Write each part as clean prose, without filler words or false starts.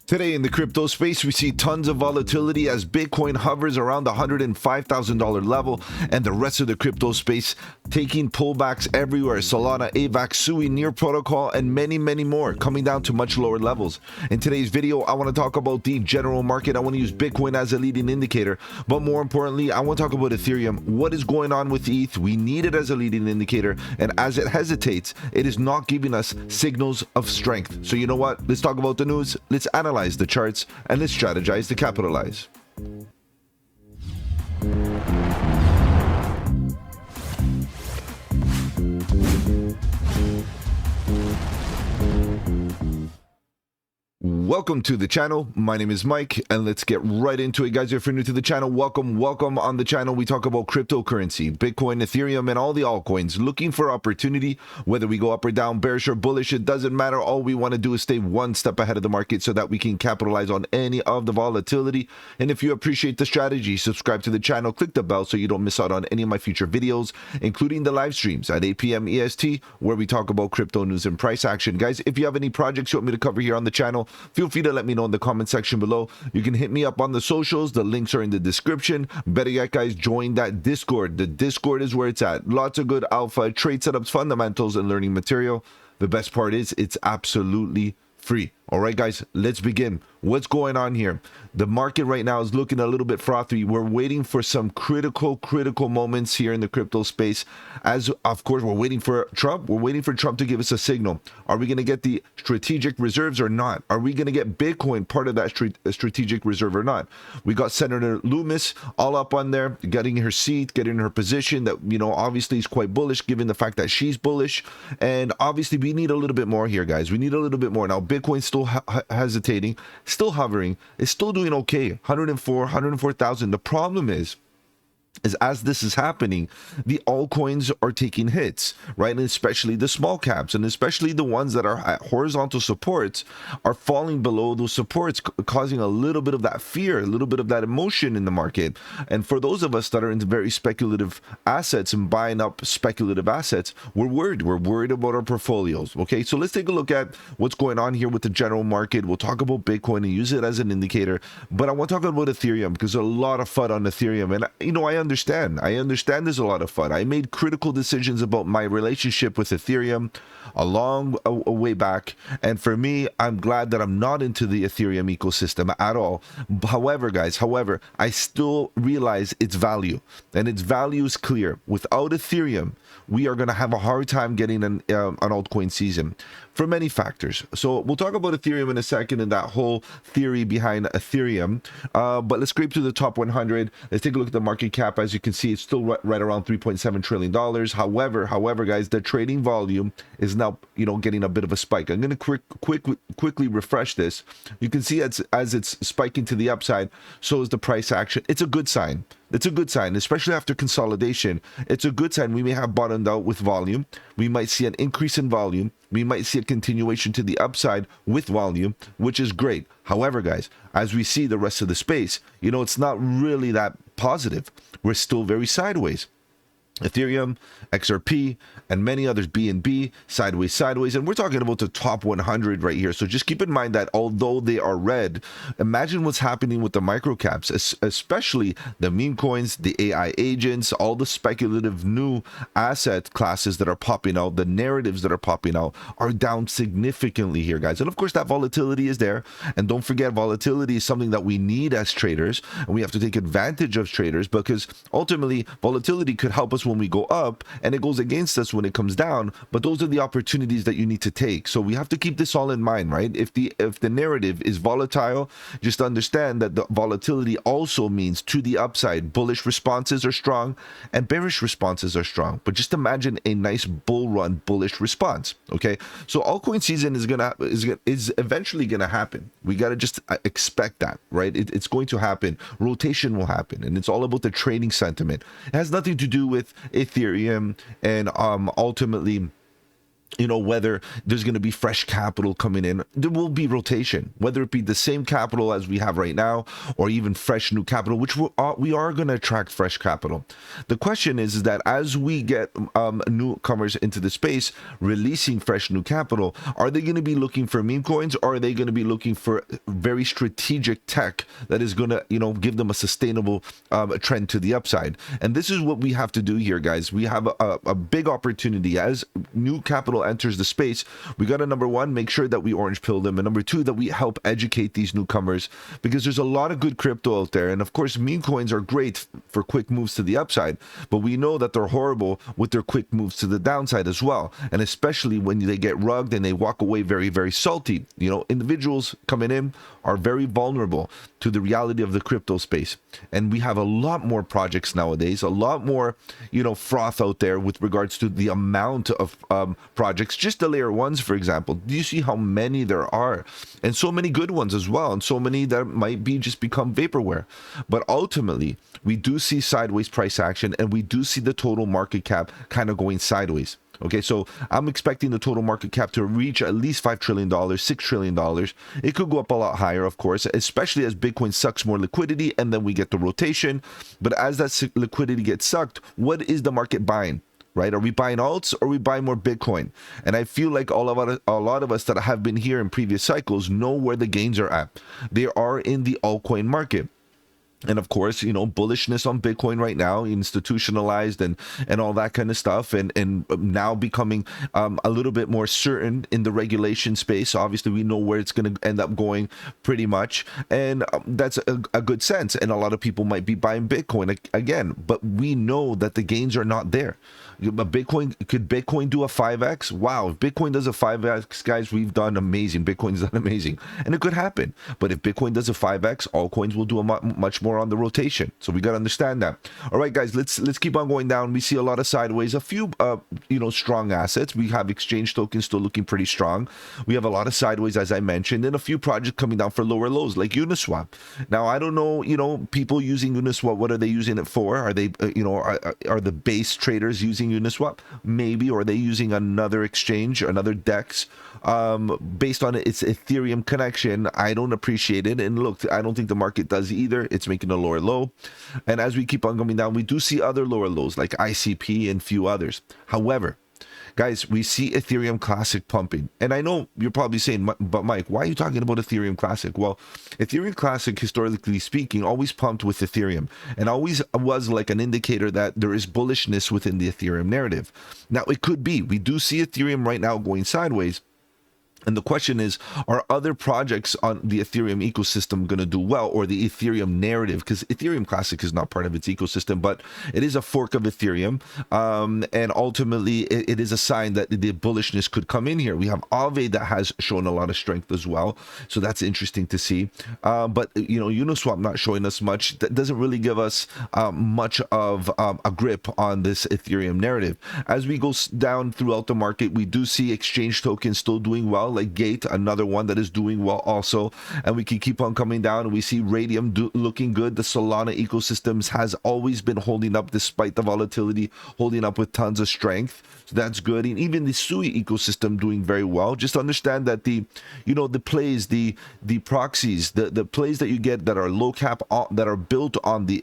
Today in the crypto space, we see tons of volatility as Bitcoin hovers around the $105,000 level and the rest of the crypto space taking pullbacks everywhere. Solana, AVAX, Sui, Near Protocol, and many more coming down to much lower levels. In today's video, I want to talk about the general market. I want to use Bitcoin as a leading indicator, but more importantly, I want to talk about Ethereum. What is going on with ETH? We need it as a leading indicator, and as it hesitates, it is not giving us signals of strength. So you know what? Let's talk about the news. Let's analyze the charts, and let's strategize to capitalize. Welcome to the channel. My name is Mike, and let's get right into it, guys. If you're new to the channel, welcome on the channel. We talk about cryptocurrency, Bitcoin, Ethereum, and all the altcoins, looking for opportunity. Whether we go up or down, bearish or bullish, it doesn't matter. All we want to do is stay one step ahead of the market so that we can capitalize on any of the volatility. And if you appreciate the strategy, subscribe to the channel, click the bell so you don't miss out on any of my future videos, including the live streams at 8 p.m. EST, where we talk about crypto news and price action. Guys, if you have any projects you want me to cover here on the channel, feel free to let me know in the comment section below. You can hit me up on the socials. The links are in the description. Better yet, guys, join that Discord. The Discord is where it's at. Lots of good alpha, trade setups, fundamentals, and learning material. The best part is it's absolutely free. All right, guys, let's begin. What's going on here? The market right now is looking a little bit frothy. We're waiting for some critical moments here in the crypto space. As of course, we're waiting for Trump. We're waiting for Trump to give us a signal. Are we going to get the strategic reserves or not? Are we going to get Bitcoin part of that strategic reserve or not? We got Senator Loomis all up on there, getting her seat, getting her position that, you know, obviously is quite bullish given the fact that she's bullish. And obviously we need a little bit more here, guys. We need a little bit more. Now, Bitcoin's still hesitating, still hovering, is still doing okay, 104,000. The problem is as this is happening, the altcoins are taking hits, right? And especially the small caps, and especially the ones that are at horizontal supports are falling below those supports, causing a little bit of that fear, a little bit of that emotion in the market. And for those of us that are into very speculative assets and buying up speculative assets, we're worried about our portfolios. Okay, so let's take a look at what's going on here with the general market. We'll talk about Bitcoin and use it as an indicator, but I want to talk about Ethereum because there's a lot of FUD on Ethereum. And you know, I understand there's a lot of fun. I made critical decisions about my relationship with Ethereum a long way back, and for me, I'm glad that I'm not into the Ethereum ecosystem at all. However, guys, I still realize its value, and its value is clear. Without Ethereum, we are going to have a hard time getting an altcoin season for many factors. So we'll talk about Ethereum in a second and that whole theory behind Ethereum. But let's scrape to the top 100. Let's take a look at the market cap. As you can see, it's still right around $3.7 trillion. However, guys, the trading volume is now, you know, getting a bit of a spike. I'm going to quickly refresh this. You can see as it's spiking to the upside, so is the price action. It's a good sign. It's a good sign, especially after consolidation. It's a good sign. We may have bottomed out with volume. We might see an increase in volume. We might see a continuation to the upside with volume, which is great. However, guys, as we see the rest of the space, you know, it's not really that positive. We're still very sideways. Ethereum, XRP, and many others, BNB, sideways, and we're talking about the top 100 right here. So just keep in mind that although they are red, imagine what's happening with the microcaps, especially the meme coins, the AI agents, all the speculative new asset classes that are popping out, the narratives that are popping out are down significantly here, guys. And of course, that volatility is there. And don't forget, volatility is something that we need as traders, and we have to take advantage of traders, because ultimately volatility could help us when we go up, and it goes against us when it comes down. But those are the opportunities that you need to take. So we have to keep this all in mind, right? If the narrative is volatile, just understand that the volatility also means to the upside, bullish responses are strong and bearish responses are strong. But just imagine a nice bull run bullish response. Okay, so altcoin season is eventually gonna happen. We gotta just expect that, right? It's going to happen. Rotation will happen, and it's all about the trading sentiment. It has nothing to do with Ethereum and ultimately whether there's going to be fresh capital coming in. There will be rotation, whether it be the same capital as we have right now or even fresh new capital, which we are going to attract fresh capital. The question is that as we get newcomers into the space releasing fresh new capital, are they going to be looking for meme coins, or are they going to be looking for very strategic tech that is going to give them a sustainable trend to the upside? And this is what we have to do here, guys. We have a big opportunity as new capital enters the space. We got to, number one, make sure that we orange pill them, and number two, that we help educate these newcomers, because there's a lot of good crypto out there. And of course, meme coins are great for quick moves to the upside, but we know that they're horrible with their quick moves to the downside as well, and especially when they get rugged and they walk away very, very salty. Individuals coming in are very vulnerable to the reality of the crypto space, and we have a lot more projects nowadays, a lot more froth out there with regards to the amount of projects. Just the layer ones, for example. Do you see how many there are? And so many good ones as well, and so many that might be just become vaporware. But ultimately, we do see sideways price action, and we do see the total market cap kind of going sideways. Okay, so I'm expecting the total market cap to reach at least $5 trillion, $6 trillion. It could go up a lot higher, of course, especially as Bitcoin sucks more liquidity, and then we get the rotation. But as that liquidity gets sucked, what is the market buying? Right? Are we buying alts, or are we buying more Bitcoin? And I feel like a lot of us that have been here in previous cycles know where the gains are at. They are in the altcoin market. And of course, bullishness on Bitcoin right now, institutionalized and all that kind of stuff, and now becoming a little bit more certain in the regulation space. Obviously, we know where it's going to end up going pretty much, and that's a good sense. And a lot of people might be buying Bitcoin again, but we know that the gains are not there. Could Bitcoin do a 5x? Wow, if Bitcoin does a 5x, guys, we've done amazing. Bitcoin's done amazing, and it could happen. But if Bitcoin does a 5x, altcoins will do a much more on the rotation. So we got to understand that. All right, guys, let's keep on going down. We see a lot of sideways, a few strong assets. We have exchange tokens still looking pretty strong. We have a lot of sideways, as I mentioned, and a few projects coming down for lower lows, like Uniswap. Now, I don't know, people using Uniswap, what are they using it for? Are they are the base traders using Uniswap? Maybe. Or are they using another exchange, another DEX, based on its Ethereum connection? I don't appreciate it. And look, I don't think the market does either. It's making a lower low, and as we keep on coming down, we do see other lower lows like ICP and few others. However, guys, we see Ethereum Classic pumping, and I know you're probably saying, but Mike, why are you talking about Ethereum Classic? Well, Ethereum Classic, historically speaking, always pumped with Ethereum, and always was like an indicator that there is bullishness within the Ethereum narrative. Now, it could be, we do see Ethereum right now going sideways. And the question is, are other projects on the Ethereum ecosystem going to do well, or the Ethereum narrative? Because Ethereum Classic is not part of its ecosystem, but it is a fork of Ethereum. And ultimately, it is a sign that the bullishness could come in here. We have Aave that has shown a lot of strength as well. So that's interesting to see. But, Uniswap not showing us much. That doesn't really give us much of a grip on this Ethereum narrative. As we go down throughout the market, we do see exchange tokens still doing well, like Gate, another one that is doing well also, and we can keep on coming down, and we see Radium looking good. The Solana ecosystems has always been holding up despite the volatility, holding up with tons of strength, so that's good. And even the Sui ecosystem doing very well. Just understand that the plays, the proxies, the plays that you get that are low cap, that are built on the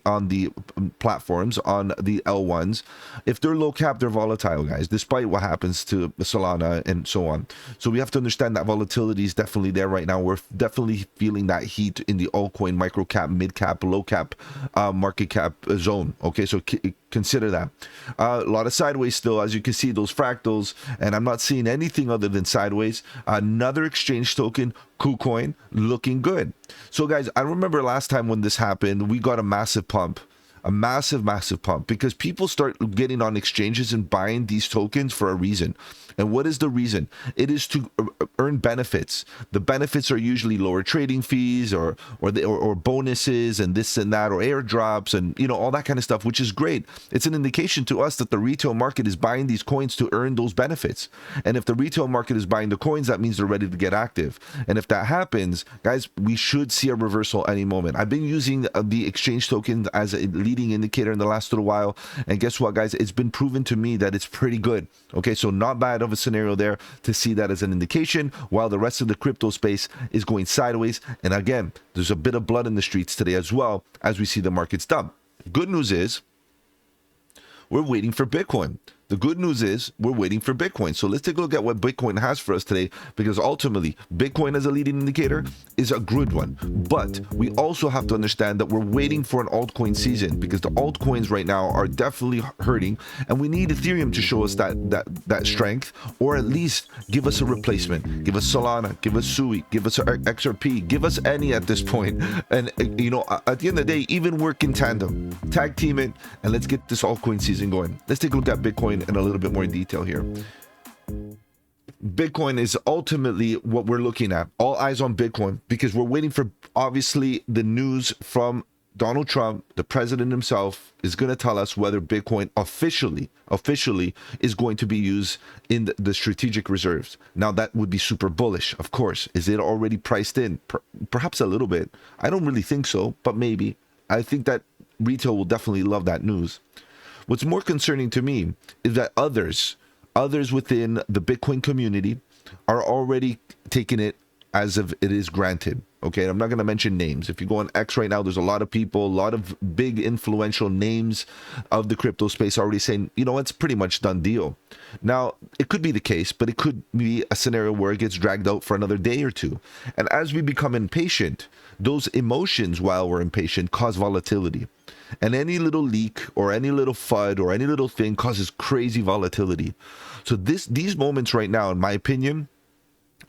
platforms, on the L1s, if they're low cap, they're volatile, guys, despite what happens to Solana and so on. So we have to understand that volatility is definitely there right now. We're definitely feeling that heat in the altcoin micro cap, mid cap, low cap, market cap zone. Okay, so consider that. A lot of sideways still, as you can see, those fractals, and I'm not seeing anything other than sideways. Another exchange token, KuCoin, looking good. So guys, I remember last time when this happened, we got a massive pump. A massive pump, because people start getting on exchanges and buying these tokens for a reason. And what is the reason? It is to earn benefits. The benefits are usually lower trading fees or bonuses and this and that, or airdrops and all that kind of stuff, which is great. It's an indication to us that the retail market is buying these coins to earn those benefits. And if the retail market is buying the coins, that means they're ready to get active. And if that happens, guys, we should see a reversal any moment. I've been using the exchange token as at least leading indicator in the last little while. And guess what, guys? It's been proven to me that it's pretty good. Okay, so not bad of a scenario there to see that as an indication, while the rest of the crypto space is going sideways. And again, there's a bit of blood in the streets today as well as we see the markets dump. Good news is we're waiting for Bitcoin. The good news is we're waiting for Bitcoin. So let's take a look at what Bitcoin has for us today, because ultimately Bitcoin as a leading indicator is a good one. But we also have to understand that we're waiting for an altcoin season, because the altcoins right now are definitely hurting, and we need Ethereum to show us that strength, or at least give us a replacement. Give us Solana, give us Sui, give us XRP, give us any at this point. And you know, at the end of the day, even work in tandem, tag team it, and let's get this altcoin season going. Let's take a look at Bitcoin in a little bit more in detail here. Bitcoin is ultimately what we're looking at. All eyes on Bitcoin, because we're waiting for, obviously, the news from Donald Trump. The president himself is going to tell us whether Bitcoin officially is going to be used in the strategic reserves. Now, that would be super bullish, of course. Is it already priced in? Perhaps a little bit. I don't really think so, but maybe. I think that retail will definitely love that news. What's more concerning to me is that others within the Bitcoin community are already taking it as if it is granted. Okay, I'm not going to mention names. If you go on X right now, there's a lot of people, a lot of big influential names of the crypto space already saying, you know, it's pretty much done deal. Now, it could be the case, but it could be a scenario where it gets dragged out for another day or two. And as we become impatient, those emotions while we're impatient cause volatility. And any little leak or any little FUD or any little thing causes crazy volatility. So these moments right now, in my opinion,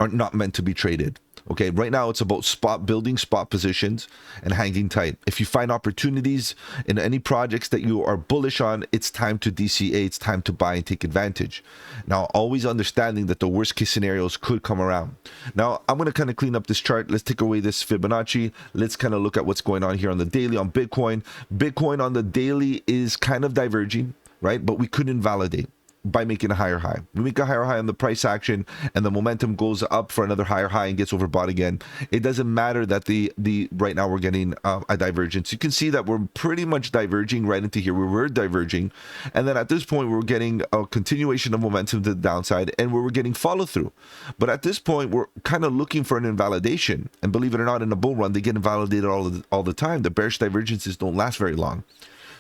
are not meant to be traded. Okay, right now it's about building spot positions and hanging tight. If you find opportunities in any projects that you are bullish on, it's time to DCA, it's time to buy and take advantage. Now, always understanding that the worst case scenarios could come around. Now, I'm going to kind of clean up this chart. Let's take away this Fibonacci. Let's kind of look at what's going on here on the daily on Bitcoin. Bitcoin on the daily is kind of diverging, right? But we couldn't validate by making a higher high. We make a higher high on the price action and the momentum goes up for another higher high and gets overbought again. It doesn't matter that the right now we're getting a divergence. You can see that we're pretty much diverging right into here. We were diverging, and then at this point we're getting a continuation of momentum to the downside, and we're getting follow through. But at this point we're kind of looking for an invalidation, and believe it or not, in a bull run they get invalidated all the time. The bearish divergences don't last very long.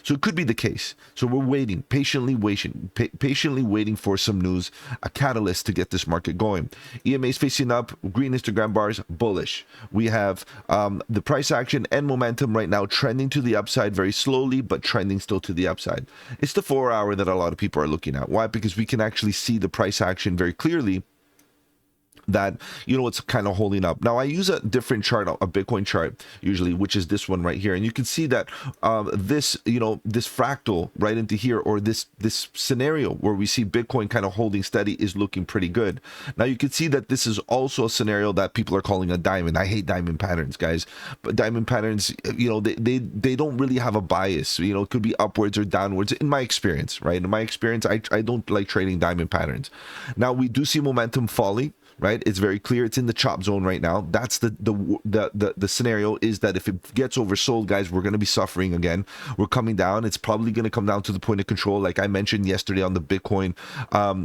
So it could be the case. So we're waiting, patiently waiting for some news, a catalyst to get this market going. EMA is facing up, green histogram bars, bullish. We have the price action and momentum right now trending to the upside very slowly, but trending still to the upside. It's the 4 hour that a lot of people are looking at. Why? Because we can actually see the price action very clearly, that, you know, it's kind of holding up. Now, I use a different chart, a Bitcoin chart usually, which is this one right here, and you can see that this, you know, this fractal right into here, or this scenario where we see Bitcoin kind of holding steady is looking pretty good. Now, you can see that this is also a scenario that people are calling a diamond. I hate diamond patterns, guys, but diamond patterns, you know, they don't really have a bias. You know, it could be upwards or downwards in my experience, right? In my experience, I don't like trading diamond patterns. Now, we do see momentum falling. Right, it's very clear. It's in the chop zone right now. That's the scenario, is that if it gets oversold, guys, we're going to be suffering again. We're coming down. It's probably going to come down to the point of control, like I mentioned yesterday on the Bitcoin,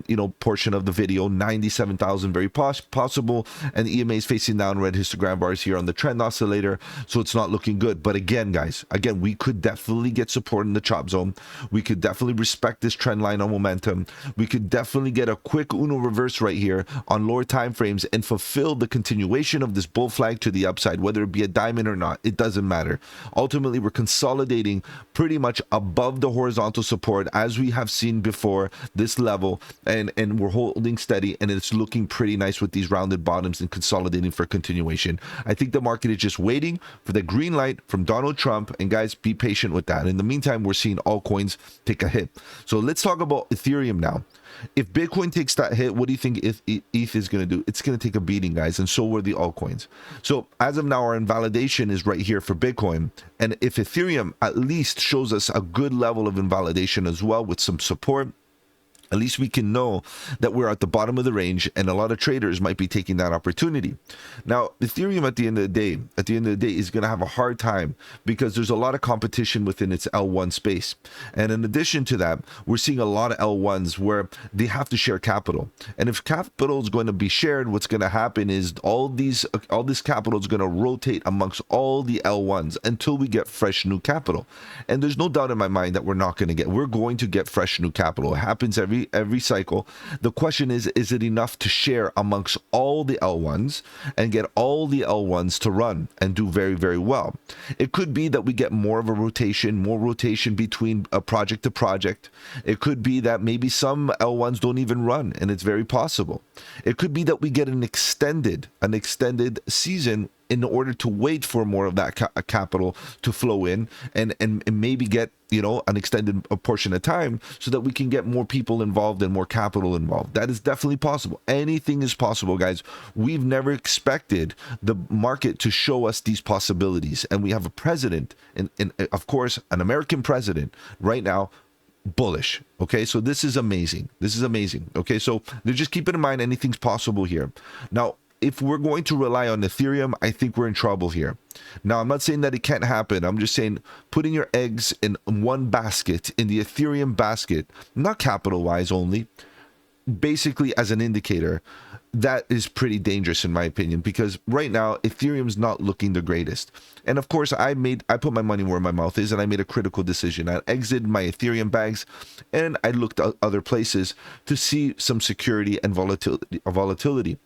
you know, portion of the video. 97,000 very possible, and the EMA is facing down, red histogram bars here on the trend oscillator, so it's not looking good. But again, guys, we could definitely get support in the chop zone. We could definitely respect this trend line on momentum. We could definitely get a quick Uno reverse right here on lower time frames and fulfill the continuation of this bull flag to the upside, whether it be a diamond or not. It doesn't matter. Ultimately, we're consolidating pretty much above the horizontal support, as we have seen before this level, and we're holding steady, and it's looking pretty nice with these rounded bottoms and consolidating for continuation. I think the market is just waiting for the green light from Donald Trump, and guys, be patient with that. In the meantime, we're seeing altcoins take a hit. So let's talk about Ethereum now. If Bitcoin takes that hit, what do you think ETH is going to do? It's going to take a beating, guys, and so were the altcoins. So as of now, our invalidation is right here for Bitcoin. And if Ethereum at least shows us a good level of invalidation as well with some support, At least we can know that we're at the bottom of the range, and a lot of traders might be taking that opportunity. Now, Ethereum at the end of the day is going to have a hard time because there's a lot of competition within its L1 space. And in addition to that, we're seeing a lot of L1s where they have to share capital. And if capital is going to be shared, what's going to happen is all this capital is going to rotate amongst all the L1s until we get fresh new capital. And there's no doubt in my mind that we're going to get fresh new capital. It happens every cycle. The question is it enough to share amongst all the L1s and get all the L1s to run and do very, very well? It could be that we get more rotation between a project to project. It could be that maybe some L1s don't even run, and it's very possible. It could be that we get an extended season in order to wait for more of that capital to flow in and maybe get, you know, an extended portion of time so that we can get more people involved and more capital involved. That is definitely possible. Anything is possible, guys. We've never expected the market to show us these possibilities. And we have a president, and of course, an American president right now, bullish. Okay, so this is amazing. Okay, so just keep in mind anything's possible here. Now, if we're going to rely on Ethereum, I think we're in trouble here. Now, I'm not saying that it can't happen. I'm just saying putting your eggs in one basket, in the Ethereum basket, not capital-wise only, basically as an indicator, that is pretty dangerous in my opinion, because right now Ethereum's not looking the greatest. And of course, I put my money where my mouth is, and I made a critical decision. I exited my Ethereum bags and I looked at other places to see some security and volatility.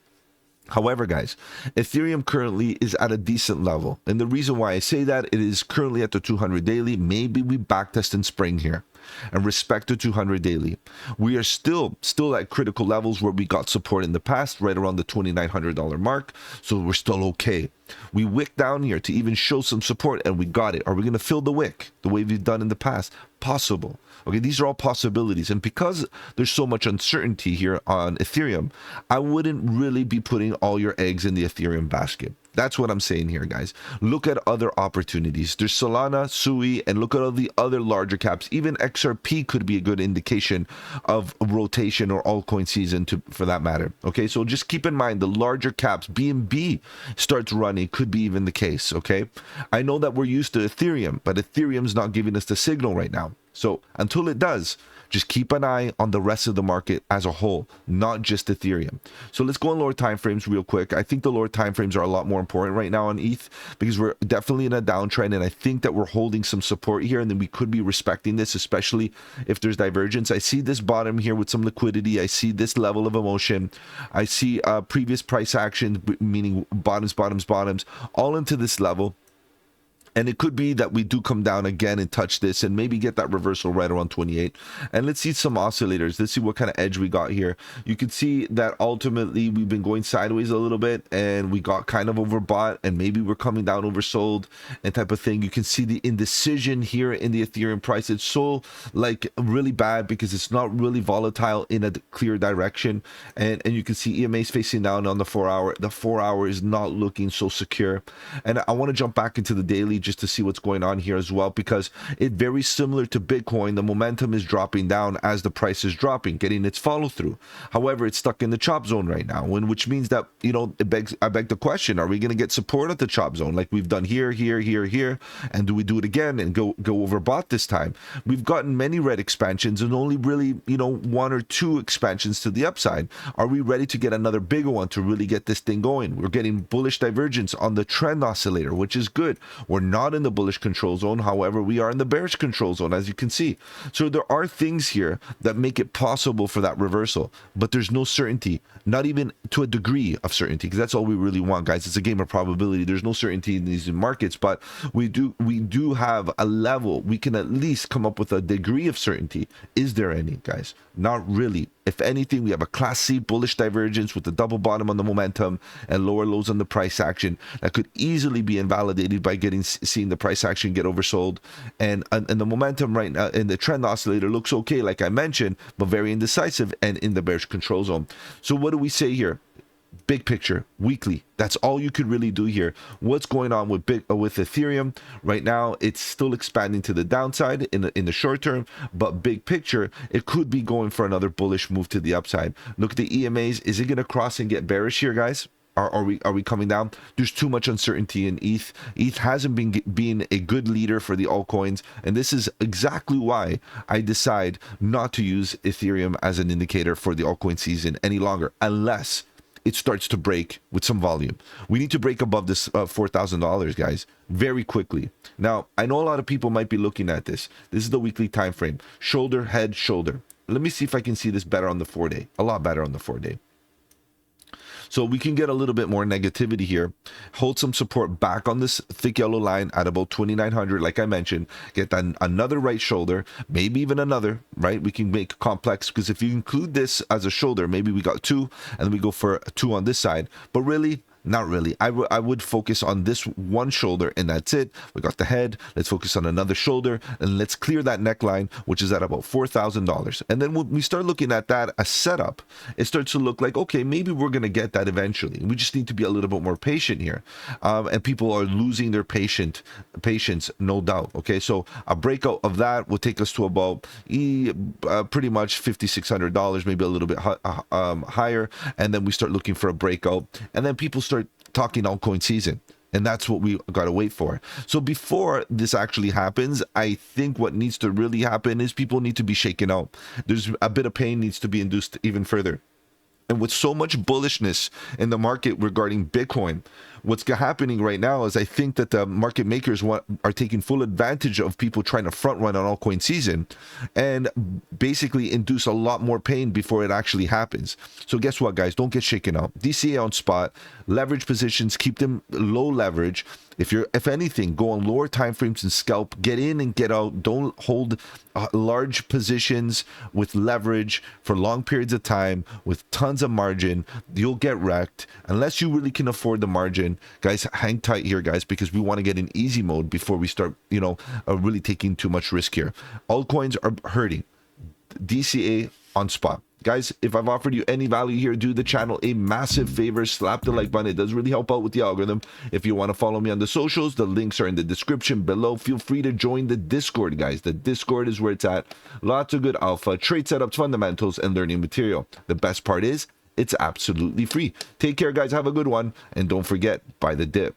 However, guys, Ethereum currently is at a decent level. And the reason why I say that, it is currently at the 200 daily. Maybe we backtest in spring here and respect the 200 daily. We are still at critical levels where we got support in the past, right around the $2,900 mark. So we're still okay. We wick down here to even show some support, and we got it. Are we going to fill the wick the way we've done in the past? Possible. Okay, these are all possibilities. And because there's so much uncertainty here on Ethereum, I wouldn't really be putting all your eggs in the Ethereum basket. That's what I'm saying here, guys. Look at other opportunities. There's Solana, Sui, and look at all the other larger caps. Even XRP could be a good indication of rotation or altcoin season for that matter. Okay, so just keep in mind the larger caps, BNB starts running, could be even the case. Okay, I know that we're used to Ethereum, but Ethereum's not giving us the signal right now. So until it does, just keep an eye on the rest of the market as a whole, not just Ethereum. So let's go on lower time frames real quick. I think the lower time frames are a lot more important right now on ETH because we're definitely in a downtrend, and I think that we're holding some support here, and then we could be respecting this, especially if there's divergence. I see this bottom here with some liquidity. I see this level of emotion. I see previous price action, meaning bottoms, all into this level. And it could be that we do come down again and touch this and maybe get that reversal right around 28. And let's see some oscillators. Let's see what kind of edge we got here. You can see that ultimately we've been going sideways a little bit and we got kind of overbought, and maybe we're coming down oversold and type of thing. You can see the indecision here in the Ethereum price. It's so like really bad because it's not really volatile in a clear direction. And you can see EMA is facing down on the 4 hour. The 4 hour is not looking so secure. And I want to jump back into the daily just to see what's going on here as well, because it very similar to Bitcoin. The momentum is dropping down as the price is dropping, getting its follow through. However, it's stuck in the chop zone right now, which means that, you know, I beg the question, are we going to get support at the chop zone like we've done here, and do we do it again and go overbought this time? We've gotten many red expansions and only really, you know, 1 or 2 expansions to the upside. Are we ready to get another bigger one to really get this thing going? We're getting bullish divergence on the trend oscillator, which is good. We're not in the bullish control zone. However, we are in the bearish control zone, as you can see. So there are things here that make it possible for that reversal, but there's no certainty, not even to a degree of certainty, because that's all we really want, guys. It's a game of probability. There's no certainty in these markets, but we do have a level. We can at least come up with a degree of certainty. Is there any, guys? Not really. If anything, we have a Class C bullish divergence with the double bottom on the momentum and lower lows on the price action that could easily be invalidated by seeing the price action get oversold. And the momentum right now in the trend oscillator looks okay, like I mentioned, but very indecisive and in the bearish control zone. So what do we say here? big picture, weekly. That's all you could really do here. What's going on with Ethereum right now? It's still expanding to the downside in the short term, but big picture, it could be going for another bullish move to the upside. Look at the EMAs. Is it going to cross and get bearish here, guys? Are we coming down? There's too much uncertainty in ETH. ETH hasn't been a good leader for the altcoins, and this is exactly why I decide not to use Ethereum as an indicator for the altcoin season any longer, unless it starts to break with some volume. We need to break above this $4,000, guys, very quickly. Now, I know a lot of people might be looking at this. This is the weekly time frame. Shoulder, head, shoulder. Let me see if I can see this better on the 4-day. A lot better on the 4-day. So we can get a little bit more negativity here. Hold some support back on this thick yellow line at about 2,900, like I mentioned. Get another right shoulder, maybe even another, right? We can make complex, because if you include this as a shoulder, maybe we got 2, and then we go for 2 on this side. But really, not really. I would focus on this one shoulder, and that's it. We got the head. Let's focus on another shoulder, and let's clear that neckline, which is at about $4,000. And then when we start looking at that as setup, it starts to look like, okay, maybe we're going to get that eventually. We just need to be a little bit more patient here. And people are losing their patience, no doubt. Okay, so a breakout of that will take us to about pretty much $5,600, maybe a little bit higher. And then we start looking for a breakout, and then people start talking altcoin season, and that's what we got to wait for. So before this actually happens, I think what needs to really happen is people need to be shaken out. There's a bit of pain needs to be induced even further. And with so much bullishness in the market regarding Bitcoin, what's happening right now is I think that the market makers are taking full advantage of people trying to front run on altcoin season and basically induce a lot more pain before it actually happens. So guess what, guys? Don't get shaken out. DCA on spot, leverage positions, keep them low leverage. If anything, go on lower time frames and scalp. Get in and get out. Don't hold large positions with leverage for long periods of time with tons of margin. You'll get wrecked unless you really can afford the margin. Guys, hang tight here, guys, because we want to get in easy mode before we start, really taking too much risk here. Altcoins are hurting. DCA on spot. Guys, if I've offered you any value here, do the channel a massive favor. Slap the like button. It does really help out with the algorithm. If you want to follow me on the socials, the links are in the description below. Feel free to join the Discord, guys. The Discord is where it's at. Lots of good alpha, trade setups, fundamentals, and learning material. The best part is it's absolutely free. Take care, guys. Have a good one. And don't forget, buy the dip.